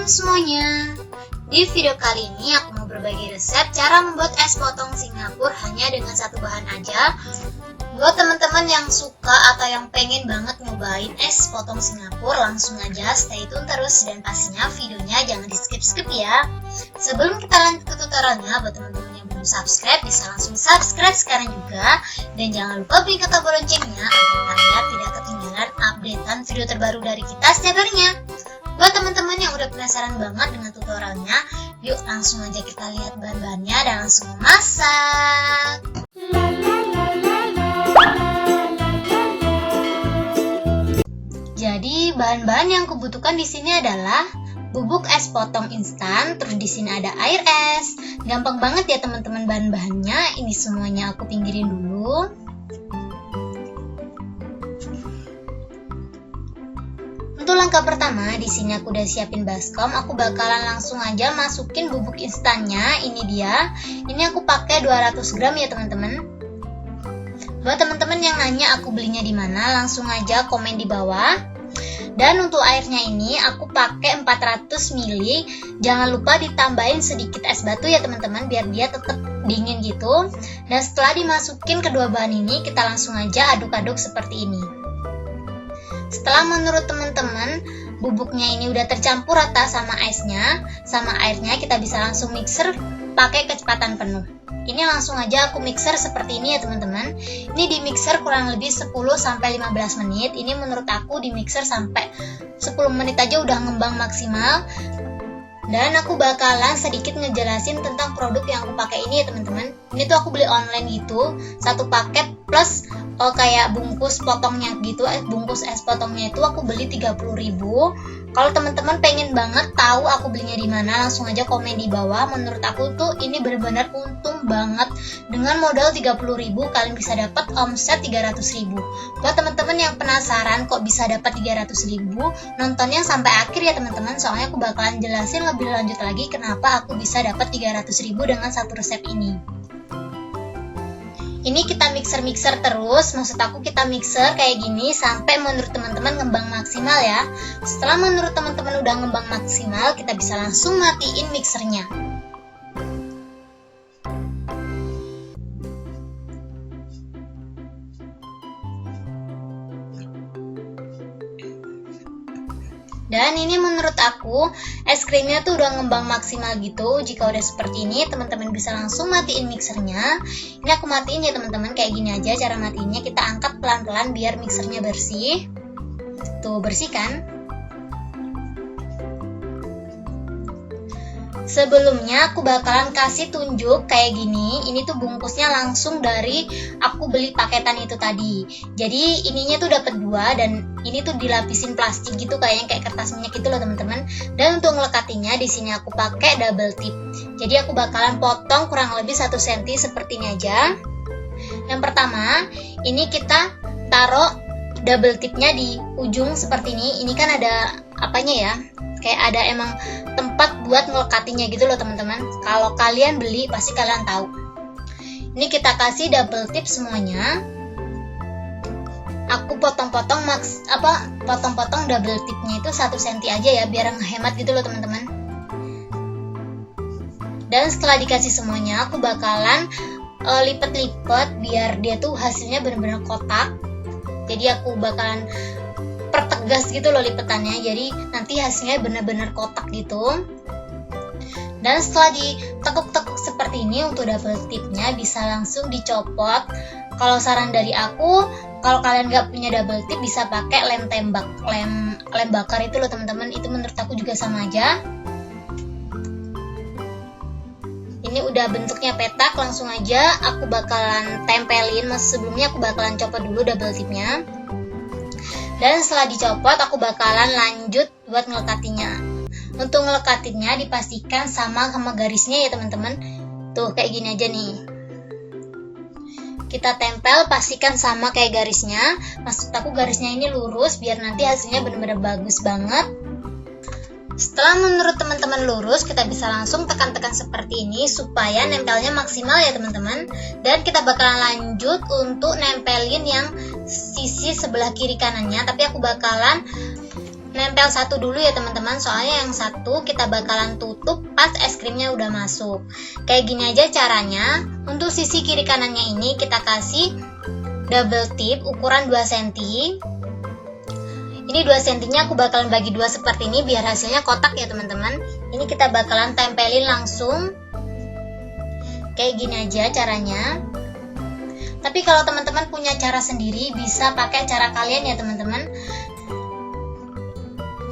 semuanya. Di video kali ini aku mau berbagi resep cara membuat es potong Singapura hanya dengan satu bahan aja. Buat teman-teman yang suka atau yang pengen banget nyobain es potong Singapura, langsung aja stay tune terus dan pastinya videonya jangan di skip-skip ya. Sebelum kita lanjut ke tutorialnya, buat teman-teman yang belum subscribe bisa langsung subscribe sekarang juga. Dan jangan lupa bunyikan tombol loncengnya agar kalian tidak ketinggalan updatean video terbaru dari kita setiap harinya. Buat teman-teman yang udah penasaran banget dengan tutorialnya, yuk langsung aja kita lihat bahan-bahannya dan langsung masak. Jadi bahan-bahan yang kubutuhkan di sini adalah bubuk es potong instan, terus di sini ada air es. Gampang banget ya teman-teman bahan-bahannya. Ini semuanya aku pinggirin dulu. Untuk langkah pertama, di sini aku udah siapin baskom. Aku bakalan langsung aja masukin bubuk instannya. Ini dia. Ini aku pakai 200 gram ya teman-teman. Buat teman-teman yang nanya aku belinya di mana, langsung aja komen di bawah. Dan untuk airnya ini aku pakai 400 ml. Jangan lupa ditambahin sedikit es batu ya teman-teman, biar dia tetap dingin gitu. Dan setelah dimasukin kedua bahan ini, kita langsung aja aduk-aduk seperti ini. Setelah menurut teman-teman bubuknya ini udah tercampur rata sama esnya, sama airnya, kita bisa langsung mixer pakai kecepatan penuh. Ini langsung aja aku mixer seperti ini ya teman-teman. Ini di mixer kurang lebih 10-15 menit. Ini menurut aku di mixer sampai 10 menit aja udah ngembang maksimal. Dan aku bakalan sedikit ngejelasin tentang produk yang aku pakai ini ya teman-teman. Ini tuh aku beli online gitu, satu paket plus kayak bungkus potongnya gitu, bungkus es potongnya itu aku beli 30.000. Kalau teman-teman pengen banget tahu aku belinya di mana, langsung aja komen di bawah. Menurut aku tuh ini benar-benar untung banget. Dengan modal 30.000 kalian bisa dapat omset 300.000. Buat teman-teman yang penasaran kok bisa dapat 300.000, nontonnya sampai akhir ya teman-teman. Soalnya aku bakalan jelasin lebih lanjut lagi kenapa aku bisa dapat 300.000 dengan satu resep ini. Ini kita mixer terus, maksud aku kita mixer kayak gini sampai menurut teman-teman ngembang maksimal ya. Setelah menurut teman-teman udah ngembang maksimal, kita bisa langsung matiin mixernya. Dan ini menurut aku es krimnya tuh udah ngembang maksimal gitu. Jika udah seperti ini, teman-teman bisa langsung matiin mixernya. Ini aku matiin ya teman-teman, kayak gini aja cara matiinnya. Kita angkat pelan-pelan biar mixernya bersih. Tuh bersih kan? Sebelumnya aku bakalan kasih tunjuk kayak gini. Ini tuh bungkusnya langsung dari aku beli paketan itu tadi. Jadi ininya tuh dapat 2 dan ini tuh dilapisin plastik gitu kayaknya, kayak kertas minyak gitu loh teman-teman. Dan untuk ngelekatinya di sini aku pakai double tip. Jadi aku bakalan potong kurang lebih 1 cm seperti ini aja. Yang pertama, ini kita taruh double tipnya di ujung seperti ini. Ini kan ada apanya ya? Kayak ada emang tempat buat ngelekatinya gitu loh teman-teman. Kalau kalian beli pasti kalian tahu. Ini kita kasih double tip semuanya. Aku potong-potong potong-potong double tipnya itu 1 cm aja ya, biar ngehemat gitu loh teman-teman. Dan setelah dikasih semuanya, aku bakalan lipet-lipet biar dia tuh hasilnya benar-benar kotak. Jadi aku bakalan pertegas gitu loh lipetannya, jadi nanti hasilnya benar-benar kotak gitu. Dan setelah ditekuk-tekuk seperti ini, untuk double tipnya bisa langsung dicopot. Kalau saran dari aku, kalau kalian nggak punya double tip bisa pakai lem tembak, lem bakar itu loh teman-teman. Itu menurut aku juga sama aja. Ini udah bentuknya petak, langsung aja aku bakalan tempelin. Sebelumnya aku bakalan copot dulu double tipnya. Dan setelah dicopot, aku bakalan lanjut buat ngelekatinya. Untuk ngelekatinnya dipastikan sama garisnya ya teman-teman. Tuh kayak gini aja nih. Kita tempel, pastikan sama kayak garisnya. Maksud aku garisnya ini lurus biar nanti hasilnya benar-benar bagus banget. Setelah menurut teman-teman lurus, kita bisa langsung tekan-tekan seperti ini supaya nempelnya maksimal ya teman-teman. Dan kita bakalan lanjut untuk nempelin yang sisi sebelah kiri kanannya, tapi aku bakalan nempel satu dulu ya teman-teman, soalnya yang satu kita bakalan tutup pas es krimnya udah masuk. Kayak gini aja caranya. Untuk sisi kiri kanannya ini kita kasih double tip ukuran 2 cm. Ini 2 cm nya aku bakalan bagi dua seperti ini biar hasilnya kotak ya teman-teman. Ini kita bakalan tempelin langsung. Kayak gini aja caranya. Tapi kalau teman-teman punya cara sendiri, bisa pakai cara kalian ya teman-teman.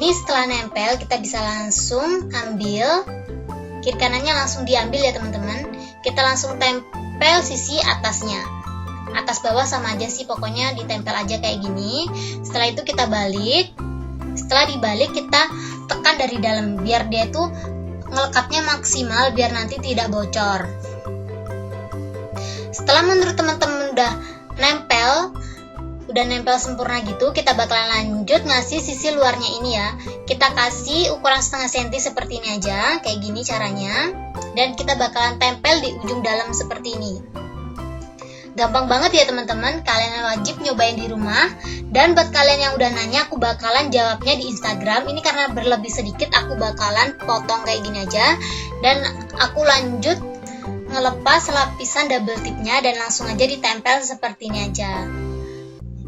Ini setelah nempel kita bisa langsung ambil, kiri kanannya langsung diambil ya teman-teman. Kita langsung tempel sisi atasnya, atas bawah sama aja sih, pokoknya ditempel aja kayak gini. Setelah itu kita balik. Setelah dibalik kita tekan dari dalam biar dia tuh ngelekatnya maksimal, biar nanti tidak bocor. Setelah menurut teman-teman udah nempel sempurna gitu, kita bakalan lanjut ngasih sisi luarnya ini ya. Kita kasih ukuran setengah senti seperti ini aja, kayak gini caranya. Dan kita bakalan tempel di ujung dalam seperti ini. Gampang banget ya teman-teman, kalian wajib nyobain di rumah. Dan buat kalian yang udah nanya, aku bakalan jawabnya di Instagram. Ini karena berlebih sedikit, aku bakalan potong kayak gini aja. Dan aku lanjut ngelepas lapisan double tipnya dan langsung aja ditempel seperti ini aja.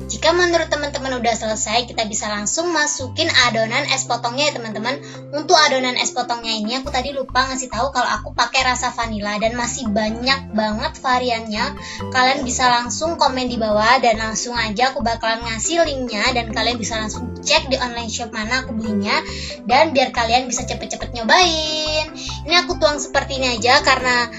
Jika menurut teman-teman udah selesai, kita bisa langsung masukin adonan es potongnya ya teman-teman. Untuk adonan es potongnya ini aku tadi lupa ngasih tahu kalau aku pakai rasa vanila dan masih banyak banget variannya. Kalian bisa langsung komen di bawah dan langsung aja aku bakalan ngasih linknya dan kalian bisa langsung cek di online shop mana aku belinya, dan biar kalian bisa cepet-cepet nyobain. Ini aku tuang seperti ini aja karena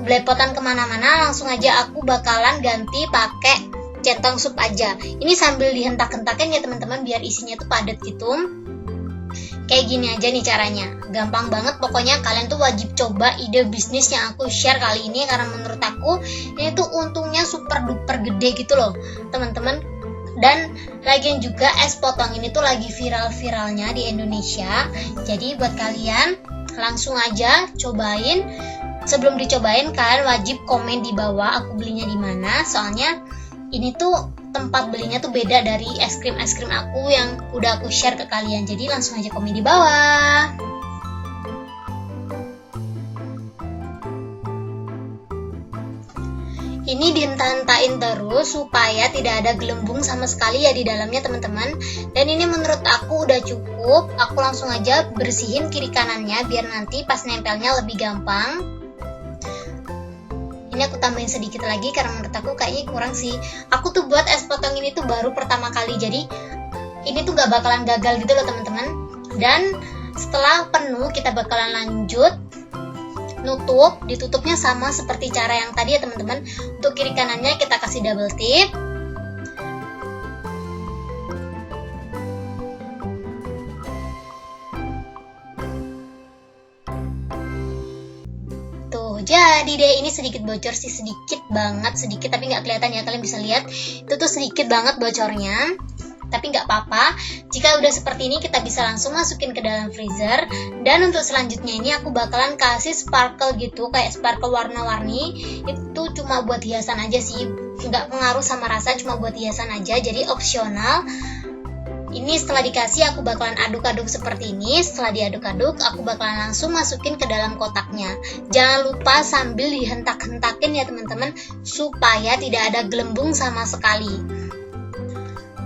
belepotan kemana-mana, langsung aja aku bakalan ganti pakai centong sup aja. Ini sambil dihentak-hentakin ya teman-teman biar isinya tuh padat gitu. Kayak gini aja nih caranya. Gampang banget, pokoknya kalian tuh wajib coba ide bisnis yang aku share kali ini, karena menurut aku ini tuh untungnya super duper gede gitu loh teman-teman. Dan lagian juga es potong ini tuh lagi viral-viralnya di Indonesia. Jadi buat kalian langsung aja cobain. Sebelum dicobain kalian wajib komen di bawah aku belinya di mana, soalnya ini tuh tempat belinya tuh beda dari es krim aku yang udah aku share ke kalian. Jadi langsung aja komen di bawah. Ini dihentak-hentakin terus supaya tidak ada gelembung sama sekali ya di dalamnya teman-teman. Dan ini menurut aku udah cukup. Aku langsung aja bersihin kiri kanannya biar nanti pas nempelnya lebih gampang. Ini aku tambahin sedikit lagi karena menurut aku kayaknya kurang sih. Aku tuh buat es potong ini tuh baru pertama kali, jadi ini tuh gak bakalan gagal gitu loh teman-teman. Dan setelah penuh kita bakalan lanjut nutup. Ditutupnya sama seperti cara yang tadi ya teman-teman. Untuk kiri kanannya kita kasih double tip. Jadi deh, ini sedikit bocor sih, sedikit banget, sedikit tapi nggak kelihatan ya, kalian bisa lihat itu tuh sedikit banget bocornya, tapi nggak apa-apa. Jika udah seperti ini kita bisa langsung masukin ke dalam freezer. Dan untuk selanjutnya ini aku bakalan kasih sparkle gitu, kayak sparkle warna-warni. Itu cuma buat hiasan aja sih, nggak pengaruh sama rasa, cuma buat hiasan aja, jadi opsional. Ini setelah dikasih aku bakalan aduk-aduk seperti ini. Setelah diaduk-aduk aku bakalan langsung masukin ke dalam kotaknya. Jangan lupa sambil dihentak-hentakin ya teman-teman, supaya tidak ada gelembung sama sekali.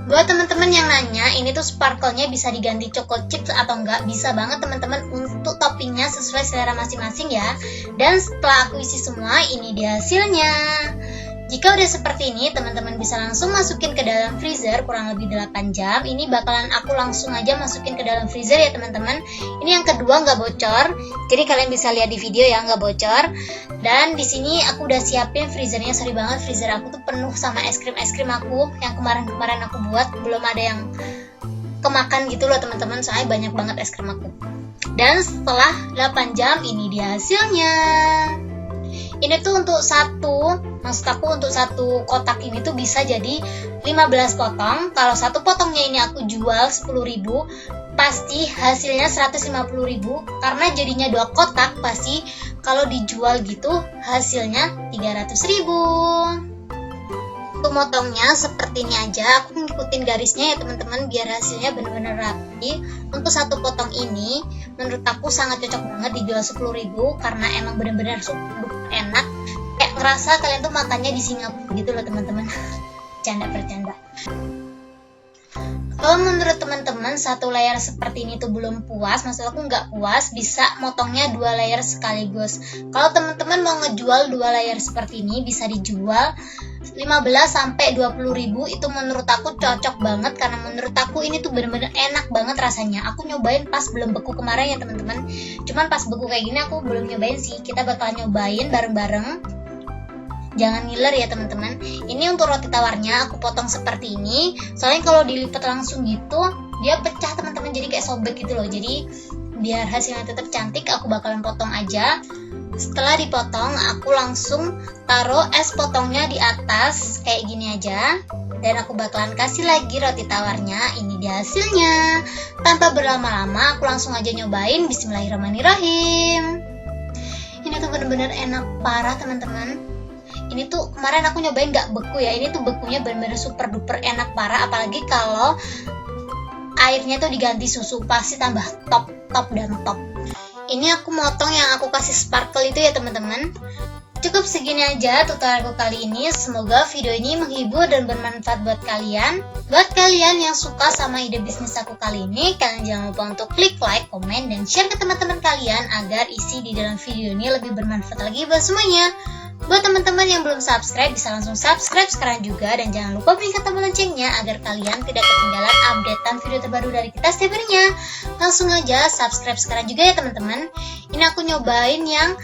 Buat teman-teman yang nanya, ini tuh sparkle-nya bisa diganti choco chips atau enggak, bisa banget teman-teman. Untuk toppingnya sesuai selera masing-masing ya. Dan setelah aku isi semua, ini dia hasilnya. Jika udah seperti ini, teman-teman bisa langsung masukin ke dalam freezer kurang lebih 8 jam. Ini bakalan aku langsung aja masukin ke dalam freezer ya teman-teman. Ini yang kedua nggak bocor, jadi kalian bisa lihat di video ya, nggak bocor. Dan di sini aku udah siapin freezernya. Sorry banget, freezer aku tuh penuh sama es krim aku yang kemarin aku buat. Belum ada yang kemakan gitu loh teman-teman, soalnya banyak banget es krim aku. Dan setelah 8 jam ini dia hasilnya. Ini tuh untuk untuk satu kotak ini tuh bisa jadi 15 potong. Kalau satu potongnya ini aku jual 10.000, pasti hasilnya 150.000, karena jadinya 2 kotak pasti kalau dijual gitu hasilnya 300.000. Untuk motongnya seperti ini aja, aku ngikutin garisnya ya teman-teman biar hasilnya bener-bener rapi. Untuk satu potong ini menurut aku sangat cocok banget dijual 10.000 karena emang bener-bener super enak. Kayak ngerasa kalian tuh makannya di Singapura gitu loh teman-teman. Bercanda. Kalau menurut teman-teman satu layer seperti ini tuh belum puas, maksud aku nggak puas, bisa motongnya 2 layer sekaligus. Kalau teman-teman mau ngejual 2 layer seperti ini bisa dijual 15 sampai 20.000, itu menurut aku cocok banget karena menurut aku ini tuh bener-bener enak banget rasanya. Aku nyobain pas belum beku kemarin ya teman-teman. Cuman pas beku kayak gini aku belum nyobain sih. Kita bakal nyobain bareng-bareng. Jangan ngiler ya teman-teman. Ini untuk roti tawarnya aku potong seperti ini. Soalnya kalau dilipat langsung gitu dia pecah teman-teman, jadi kayak sobek gitu loh. Jadi biar hasilnya tetap cantik aku bakalan potong aja. Setelah dipotong aku langsung taruh es potongnya di atas kayak gini aja. Dan aku bakalan kasih lagi roti tawarnya. Ini dia hasilnya. Tanpa berlama-lama aku langsung aja nyobain. Bismillahirrahmanirrahim. Ini tuh bener-bener enak parah teman-teman. Ini tuh kemarin aku nyobain gak beku ya. Ini tuh bekunya bener-bener super duper enak parah. Apalagi kalau airnya tuh diganti susu, pasti tambah top dan top. Ini aku motong yang aku kasih sparkle itu ya teman-teman. Cukup segini aja tutorialku kali ini. Semoga video ini menghibur dan bermanfaat buat kalian. Buat kalian yang suka sama ide bisnis aku kali ini, kalian jangan lupa untuk klik like, komen, dan share ke teman-teman kalian agar isi di dalam video ini lebih bermanfaat lagi buat semuanya. Buat teman-teman yang belum subscribe, bisa langsung subscribe sekarang juga. Dan jangan lupa bunyikan tombol loncengnya agar kalian tidak ketinggalan updatean video terbaru dari kita setiap harinya. Langsung aja subscribe sekarang juga ya teman-teman. Ini aku nyobain yang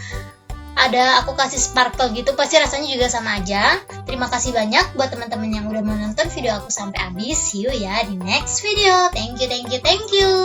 ada aku kasih sparkle gitu, pasti rasanya juga sama aja. Terima kasih banyak buat teman-teman yang udah menonton video aku sampai habis. See you ya di next video. Thank you.